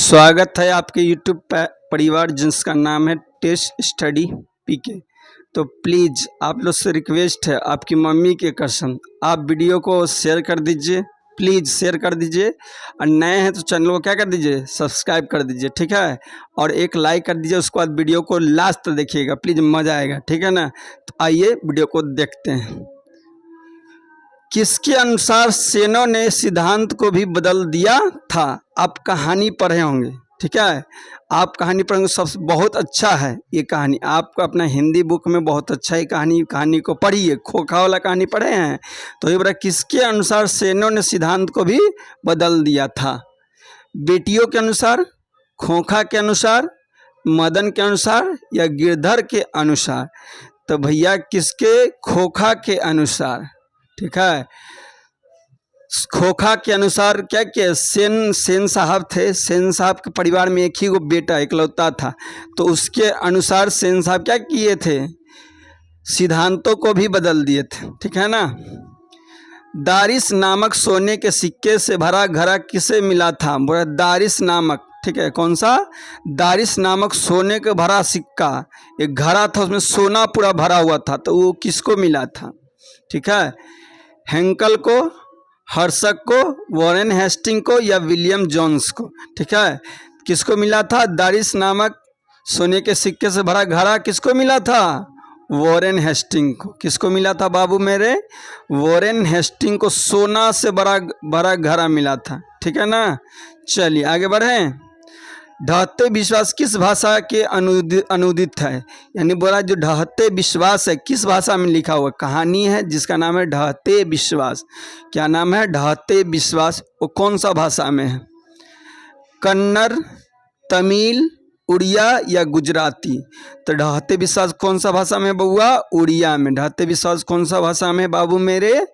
स्वागत है आपके YouTube परिवार जिसका नाम है टेस्ट स्टडी पीके। तो प्लीज़ आप लोग से रिक्वेस्ट है, आपकी मम्मी के कसम, आप वीडियो को शेयर कर दीजिए, प्लीज़ शेयर कर दीजिए। और नए हैं तो चैनल को क्या कर दीजिए, सब्सक्राइब कर दीजिए, ठीक है। और एक लाइक कर दीजिए, उसके बाद वीडियो को लास्ट तक देखिएगा, प्लीज़ मज़ा आएगा, ठीक है ना। तो आइए वीडियो को देखते हैं। किसके अनुसार सेनों ने सिद्धांत को भी बदल दिया था? आप कहानी पढ़े होंगे, ठीक है। आप कहानी पढ़ेंगे, सब बहुत अच्छा है ये कहानी, आपको अपना हिंदी बुक में बहुत अच्छा है कहानी को पढ़िए। खोखा वाला कहानी पढ़े हैं तो ये बड़ा, किसके अनुसार सेनों ने सिद्धांत को भी बदल दिया था? बेटियों के अनुसार, खोखा के अनुसार, मदन के अनुसार या गिरधर के अनुसार? तो भैया किसके? खोखा के अनुसार, ठीक है। खोखा के अनुसार क्या किया? सेन साहब थे, सेन साहब के परिवार में एक ही वो बेटा इकलौता था, तो उसके अनुसार सेन साहब क्या किए थे? सिद्धांतों को भी बदल दिए थे, ठीक है ना। दारिस नामक सोने के सिक्के से भरा घड़ा किसे मिला था? बोला दारिस नामक, ठीक है। कौन सा? दारिस नामक सोने का भरा सिक्का, एक घड़ा था, उसमें सोना पूरा भरा हुआ था, तो वो किसको मिला था? ठीक है। हेंकल को, हर्षक को, वॉरेन हेस्टिंग को या विलियम जोन्स को? ठीक है। किसको मिला था? दारिस नामक सोने के सिक्के से भरा घड़ा किसको मिला था? वॉरेन हेस्टिंग को। किसको मिला था बाबू मेरे? वॉरेन हेस्टिंग को सोना से भरा घड़ा मिला था, ठीक है ना। चलिए आगे बढ़ें। ढहते विश्वास किस भाषा के अनुदित है? यानी बोला जो ढहते विश्वास है किस भाषा में लिखा हुआ? कहानी है जिसका नाम है ढहते विश्वास। क्या नाम है? ढहते विश्वास। वो कौन सा भाषा में है? कन्नड़, तमिल, उड़िया या गुजराती? तो ढहते विश्वास कौन सा भाषा में बउआ? उड़िया में। ढहते विश्वास कौन सा भाषा में बाबू मेरे?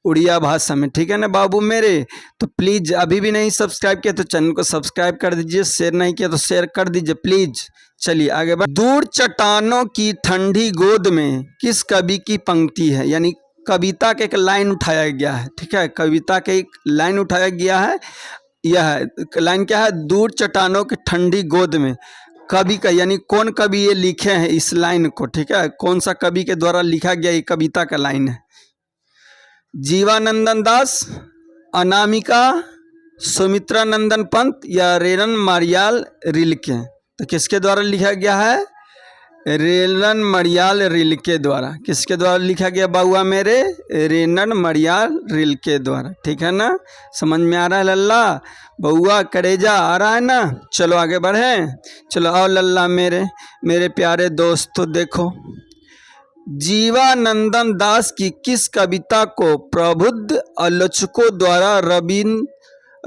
उड़िया भाषा में, ठीक है ना बाबू मेरे। तो प्लीज़ अभी भी नहीं सब्सक्राइब किया तो चैनल को सब्सक्राइब कर दीजिए, शेयर नहीं किया तो शेयर कर दीजिए प्लीज़। चलिए आगे बढ़। दूर चट्टानों की ठंडी गोद में किस कवि की पंक्ति है? यानी कविता का एक लाइन उठाया गया है, ठीक है। कविता का एक लाइन उठाया गया है। यह लाइन क्या है? दूर चट्टानों की ठंडी गोद में। कवि का यानी कौन कवि ये लिखे हैं इस लाइन को, ठीक है। कौन सा कवि के द्वारा लिखा गया ये कविता का लाइन है? जीवानंदन दास, अनामिका, सुमित्रा नंदन पंत या रेलन मरियाल रिल्के? तो किसके द्वारा लिखा गया है? रेलन मरियाल रिल्के द्वारा। किसके द्वारा लिखा गया बाबुआ मेरे? रेलन मरियाल रिल्के द्वारा, ठीक है ना। समझ में आ रहा है लल्ला? बउआ करेजा आ रहा है ना। चलो आगे बढ़े। चलो आओ लल्ला मेरे प्यारे दोस्त, तो देखो जीवानंदन दास की किस कविता को प्रबुद्ध आलोचकों द्वारा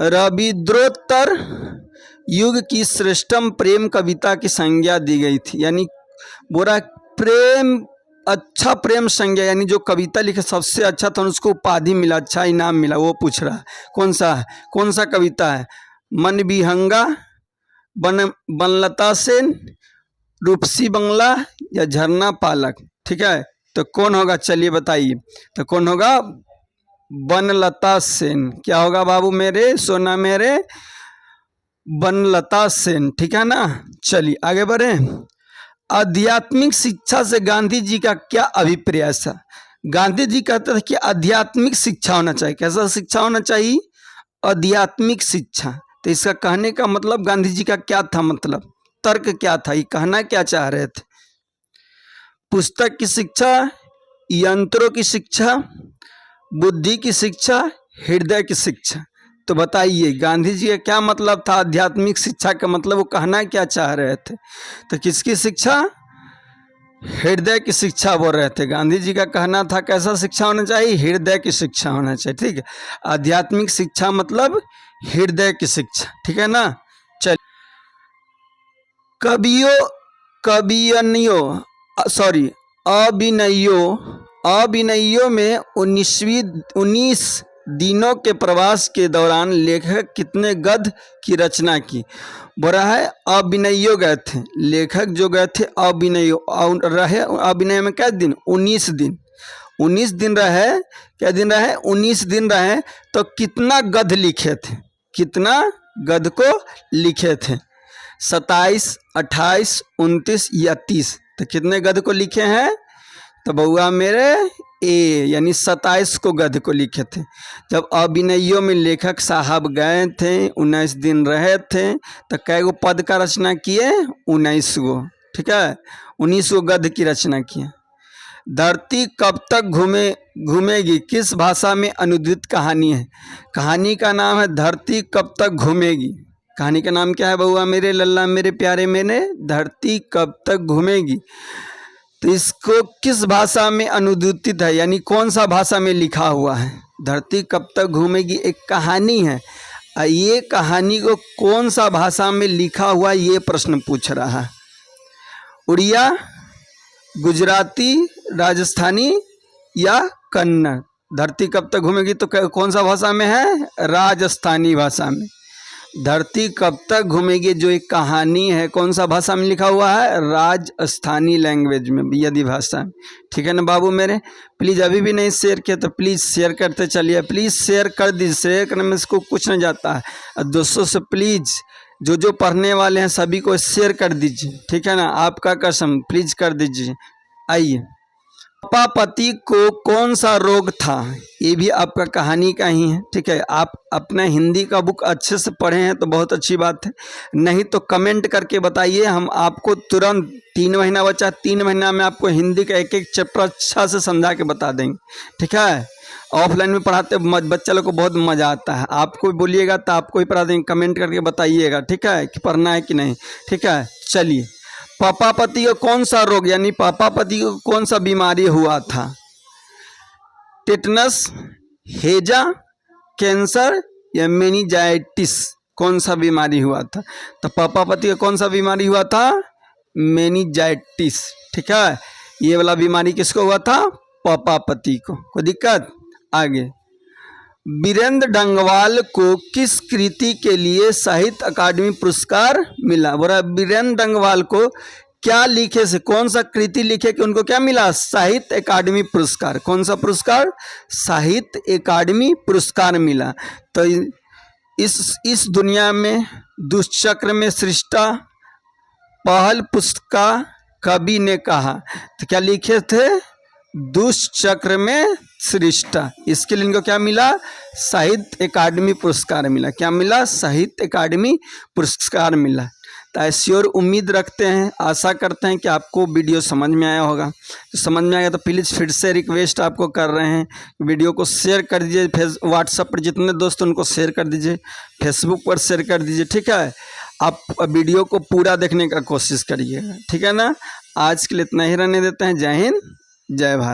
रविद्रोत्तर युग की श्रेष्ठतम प्रेम कविता की संज्ञा दी गई थी? यानी बोरा प्रेम, अच्छा प्रेम संज्ञा, यानी जो कविता लिखे सबसे अच्छा था उसको उपाधि मिला, अच्छा इनाम मिला। वो पूछ रहा है कौन सा है, कौन सा कविता है? मन विहंगा, बनलता सेन, रूपसी बंगला या झरना पालक? ठीक है। तो कौन होगा? चलिए बताइए। तो कौन होगा? बनलता सेन। क्या होगा बाबू मेरे, सोना मेरे? बनलता सेन, ठीक है ना। चलिए आगे बढ़े। आध्यात्मिक शिक्षा से गांधी जी का क्या अभिप्राय था? गांधी जी कहते थे कि आध्यात्मिक शिक्षा होना चाहिए। कैसा शिक्षा होना चाहिए? आध्यात्मिक शिक्षा। तो इसका कहने का मतलब गांधी जी का क्या था, मतलब तर्क क्या था, ये कहना क्या चाह रहे थे? पुस्तक की शिक्षा, यंत्रों की शिक्षा, बुद्धि की शिक्षा, हृदय की शिक्षा? तो बताइए गांधी जी का क्या मतलब था आध्यात्मिक शिक्षा का, मतलब वो कहना क्या चाह रहे थे? तो किसकी शिक्षा? हृदय की शिक्षा बोल रहे थे। गांधी जी का कहना था कैसा शिक्षा होना चाहिए? हृदय की शिक्षा होना चाहिए, ठीक है। आध्यात्मिक शिक्षा मतलब हृदय की शिक्षा, ठीक है ना। चल अभिनयों में 19 दिनों के प्रवास के दौरान लेखक कितने गद्य की रचना की? बोला है अभिनयों गए थे, लेखक जो गए थे रहे अभिनय में क्या दिन? 19 दिन। 19 दिन रहे, क्या दिन रहे? 19 दिन रहे। तो कितना गद्य लिखे थे? कितना गद्य को लिखे थे? 27, 28, 29 या 30? तो कितने गद्य को लिखे हैं? तो बउआ मेरे ए यानी 27 को गद्य को लिखे थे। जब अभिनयों में लेखक साहब गए थे, 19 दिन रहे थे, तो कै गो पद का रचना किए? 19 गो। ठीक है, 19 गो गद्य की रचना किए। धरती कब तक घूमेगी किस भाषा में अनुदित कहानी है? कहानी का नाम है धरती कब तक घूमेगी। कहानी का नाम क्या है बउआ मेरे लल्ला मेरे प्यारे मैंने? धरती कब तक घूमेगी। तो इसको किस भाषा में अनुदित है, यानी कौन सा भाषा में लिखा हुआ है? धरती कब तक घूमेगी एक कहानी है, ये कहानी को कौन सा भाषा में लिखा हुआ ये प्रश्न पूछ रहा है। उड़िया, गुजराती, राजस्थानी या कन्नड़? धरती कब तक घूमेगी तो कौन सा भाषा में है? राजस्थानी भाषा में। धरती कब तक घूमेगी जो एक कहानी है, कौन सा भाषा में लिखा हुआ है? राजस्थानी लैंग्वेज में, यदि भाषा में। ठीक है ना बाबू मेरे? प्लीज़ अभी भी नहीं शेयर किया तो प्लीज़ शेयर करते चलिए, प्लीज़ शेयर कर दीजिए। शेयर करने में इसको कुछ नहीं जाता है। और दोस्तों से प्लीज़ जो पढ़ने वाले हैं सभी को शेयर कर दीजिए। ठीक है ना, आपका कसम प्लीज़ कर दीजिए। आइए, पापापति को कौन सा रोग था? ये भी आपका कहानी का ही है। ठीक है, आप अपना हिंदी का बुक अच्छे से पढ़े हैं तो बहुत अच्छी बात है, नहीं तो कमेंट करके बताइए, हम आपको तुरंत 3 महीना बचा, 3 महीना में आपको हिंदी का एक चैप्टर अच्छा से समझा के बता देंगे। ठीक है, ऑफलाइन में पढ़ाते बच्चा लोग को बहुत मज़ा आता है। आपको बोलिएगा तो आपको ही पढ़ा देंगे, कमेंट करके बताइएगा। ठीक है, कि पढ़ना है कि नहीं। ठीक है, चलिए, पापापति को कौन सा रोग यानी पापापति को कौन सा बीमारी हुआ था? टेटनस, हेजा, कैंसर या मेनिंजाइटिस? कौन सा बीमारी हुआ था? तो पापापति को कौन सा बीमारी हुआ था? मेनिंजाइटिस। ठीक है, ये वाला बीमारी किसको हुआ था? पापापति को। कोई दिक्कत? आगे, वीरेंद्र डंगवाल को किस कृति के लिए साहित्य अकादमी पुरस्कार मिला? बोला वीरेंद्र डंगवाल को क्या लिखे से, कौन सा कृति लिखे कि उनको क्या मिला? साहित्य अकादमी पुरस्कार। कौन सा पुरस्कार? साहित्य अकादमी पुरस्कार मिला। तो इस दुनिया में दुष्चक्र में सृष्टा पहल पुस्तिका कवि ने कहा, तो क्या लिखे थे? दुष्चक्र में सृष्टा। इसके लिए इनको क्या मिला? साहित्य अकादमी पुरस्कार मिला। क्या मिला? साहित्य अकादमी पुरस्कार मिला। तो ऐसी और उम्मीद रखते हैं, आशा करते हैं कि आपको वीडियो समझ में आया होगा। तो समझ में आया तो प्लीज़ फिर से रिक्वेस्ट आपको कर रहे हैं, वीडियो को शेयर कर दीजिए। व्हाट्सएप पर जितने दोस्त उनको शेयर कर दीजिए, फेसबुक पर शेयर कर दीजिए। ठीक है, आप वीडियो को पूरा देखने का कोशिश करिएगा। ठीक है ना, आज के लिए इतना ही रहने देते हैं। जय हिंद, जय भारत।